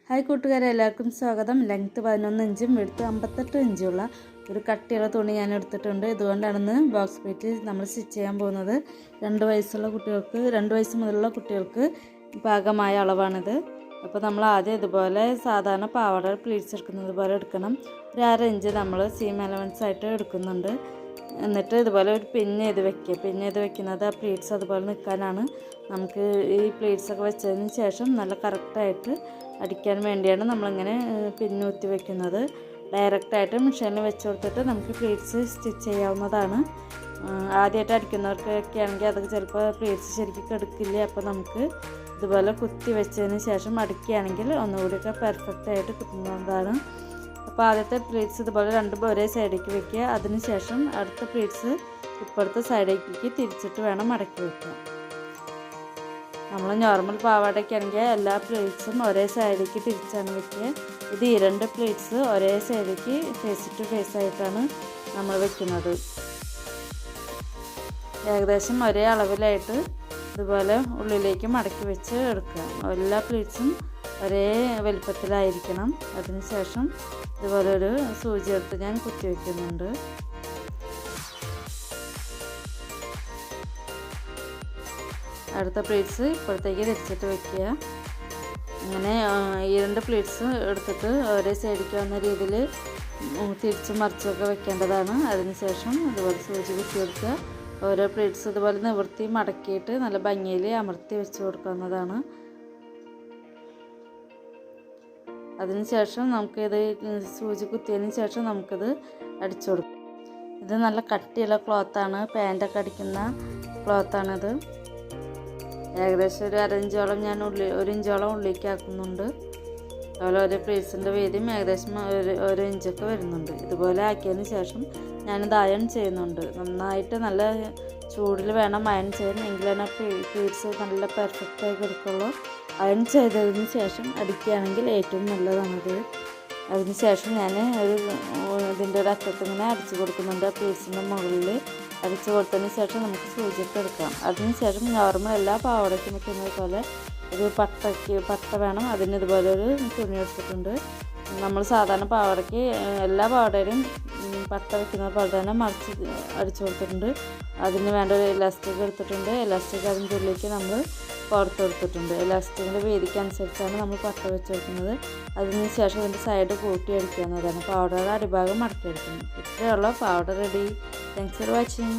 Hi കൂട്ടുകാരെ, എല്ലാവർക്കും സ്വാഗതം. ലെങ്ത്ത് 11 ഇഞ്ചും വെടുത്ത് 58 ഇഞ്ചുള്ള ഒരു കട്ടിയുള്ള തുണി ഞാൻ എടുത്തിട്ടുണ്ട്. ഇതുകൊണ്ടാണ് ബോക്സ് പ്ലേറ്റ് നമ്മൾ സ്റ്റിച്ച് ചെയ്യാൻ പോകുന്നത്. 2 വയസ്സുള്ള കുട്ടികൾക്ക്, 2 വയസ്സ് മുതലുള്ള കുട്ടികൾക്ക് പാകമായ അളവാണിത്. അപ്പോൾ നമ്മൾ ആദ്യം ഇതുപോലെ സാധാരണ പാവാട പ്ലീറ്റ്സ് എടുക്കുന്നത് പോലെ എടുക്കണം. ഒരു 1/2 ഇഞ്ച് നമ്മൾ സീം അലവൻസ് ആയിട്ട് എടുക്കുന്നുണ്ട്. എന്നിട്ട് ഇതുപോലെ ഒരു പിൻ ചെയ്ത് വെക്കുക. പിൻ ചെയ്ത് വെക്കുന്നത് ആ പ്ലീറ്റ്സ് അതുപോലെ നിൽക്കാനാണ്. നമുക്ക് ഈ പ്ലീറ്റ്സൊക്കെ വെച്ചതിന് ശേഷം നല്ല കറക്റ്റായിട്ട് അടിക്കാൻ വേണ്ടിയാണ് നമ്മളിങ്ങനെ പിന്നൂത്തി വെക്കുന്നത്. ഡയറക്റ്റായിട്ട് മെഷീനിൽ വെച്ച് കൊടുത്തിട്ട് നമുക്ക് പ്ലീറ്റ്സ് സ്റ്റിച്ച് ചെയ്യാവുന്നതാണ്. ആദ്യമായിട്ട് അടിക്കുന്നവർക്കൊക്കെ ആണെങ്കിൽ അത് ചിലപ്പോൾ പ്ലീറ്റ്സ് ശരിക്കും കെടുക്കില്ല. അപ്പോൾ നമുക്ക് ഇതുപോലെ കുത്തി വെച്ചതിന് ശേഷം അടിക്കുകയാണെങ്കിൽ ഒന്നുകൂടിയൊക്കെ പെർഫെക്റ്റായിട്ട് കിട്ടുന്നതാണ്. അപ്പോൾ ആദ്യത്തെ പ്ലീറ്റ്സ് ഇതുപോലെ രണ്ടും ഒരേ സൈഡിലേക്ക് വെക്കുക. അതിന് ശേഷം അടുത്ത പ്ലീറ്റ്സ് ഇപ്പോഴത്തെ സൈഡിലേക്ക് തിരിച്ചിട്ട് വേണം മടക്കി വയ്ക്കുക. നമ്മൾ നോർമൽ പാവാടയ്ക്ക് ആണെങ്കിൽ എല്ലാ പ്ലേറ്റ്സും ഒരേ സൈഡിലേക്ക് തിരിച്ചാണ് വെക്കുക. ഇത് ഈ 2 പ്ലേറ്റ്സ് ഒരേ സൈഡിലേക്ക് ഫേസ് ടു ഫേസ് ആയിട്ടാണ് നമ്മൾ വെക്കുന്നത്. ഏകദേശം ഒരേ അളവിലായിട്ട് ഇതുപോലെ ഉള്ളിലേക്ക് മടക്കി വെച്ച് എടുക്കുക. എല്ലാ പ്ലേറ്റ്സും ഒരേ വലുപ്പത്തിലായിരിക്കണം. അതിനുശേഷം ഇതുപോലെ ഒരു സൂചി എടുത്ത് ഞാൻ കുത്തി വയ്ക്കുന്നുണ്ട്. അടുത്ത പ്ലേറ്റ്സ് ഇപ്പോഴത്തേക്ക് തിരിച്ചിട്ട് വെക്കുക. ഇങ്ങനെ ഈ 2 പ്ലേറ്റ്സ് എടുത്തിട്ട് ഒരേ സൈഡിലേക്ക് വന്ന രീതിയിൽ തിരിച്ചും മറിച്ചൊക്കെ വെക്കേണ്ടതാണ്. അതിനുശേഷം ഇതുപോലെ സൂചി കുത്തി കൊടുക്കുക. ഓരോ പ്ലേറ്റ്സ് ഇതുപോലെ നിവർത്തി മടക്കിയിട്ട് നല്ല ഭംഗിയിൽ അമർത്തി വെച്ച് കൊടുക്കാവുന്നതാണ്. അതിനുശേഷം നമുക്കിത് സൂചി കുത്തിയതിന് ശേഷം നമുക്കിത് അടിച്ചു കൊടുക്കാം. ഇത് നല്ല കട്ടിയുള്ള ക്ലോത്താണ്, പാൻറ്റൊക്കെ അടിക്കുന്ന ക്ലോത്താണിത്. ഏകദേശം ഒരു 1/2 ഇഞ്ചോളം ഞാൻ 1 ഇഞ്ചോളം ഉള്ളിലേക്ക് ആക്കുന്നുണ്ട്. അതുപോലെ ഒരു പ്ലേറ്റ്സിൻ്റെ വീതിയും ഏകദേശം 1 ഇഞ്ചൊക്കെ വരുന്നുണ്ട്. ഇതുപോലെ ആക്കിയതിന് ശേഷം ഞാനിത് അയൺ ചെയ്യുന്നുണ്ട്. നന്നായിട്ട് നല്ല ചൂടിൽ വേണം അയൺ ചെയ്യാൻ, എങ്കിലാണ് പ്ലേറ്റ്സ് നല്ല പെർഫെക്റ്റായി കിടക്കുള്ളൂ. അയൺ ചെയ്തതിന് ശേഷം അടിക്കുകയാണെങ്കിൽ ഏറ്റവും നല്ലതാണത്. അതിന് ശേഷം ഞാൻ ഇതിൻ്റെ ഒരു അറ്റത്ത് ഇങ്ങനെ അടിച്ചു കൊടുക്കുന്നുണ്ട്. പ്ലേറ്റ്സിൻ്റെ മുകളിൽ അടിച്ചു കൊടുത്തതിന് ശേഷം നമുക്ക് സൂചിയൊക്കെ എടുക്കാം. അതിന് ശേഷം നോർമൽ എല്ലാ പാവാടയ്ക്കും വെക്കുന്നത് പോലെ ഒരു പട്ട വേണം. അതിന് ഇതുപോലെ ഒരു തുണി എടുത്തിട്ടുണ്ട്. നമ്മൾ സാധാരണ പാവാടയ്ക്ക് എല്ലാ പാവാടയിലും പട്ട വെക്കുന്നത് പോലെ തന്നെ മറിച്ച് അടിച്ചു കൊടുത്തിട്ടുണ്ട്. അതിന് വേണ്ട ഒരു ഇലാസ്റ്റിക് എടുത്തിട്ടുണ്ട്. ഇലാസ്റ്റിക് അതിൻ്റെ ഉള്ളിലേക്ക് നമ്മൾ പുറത്ത് കൊടുത്തിട്ടുണ്ട്. ഇലാസ്റ്റിക്കിൻ്റെ വീതിക്ക് അനുസരിച്ചാണ് നമ്മൾ പട്ട വെച്ച് കൊടുക്കുന്നത്. അതിന് ശേഷം അതിൻ്റെ സൈഡ് കൂട്ടി അടിക്കാവുന്നതാണ്. പാവടയുടെ അടിഭാഗം മടക്കി അടിക്കുന്നത്. ഇത്രയുള്ള പാവട റെഡി. Thanks for watching.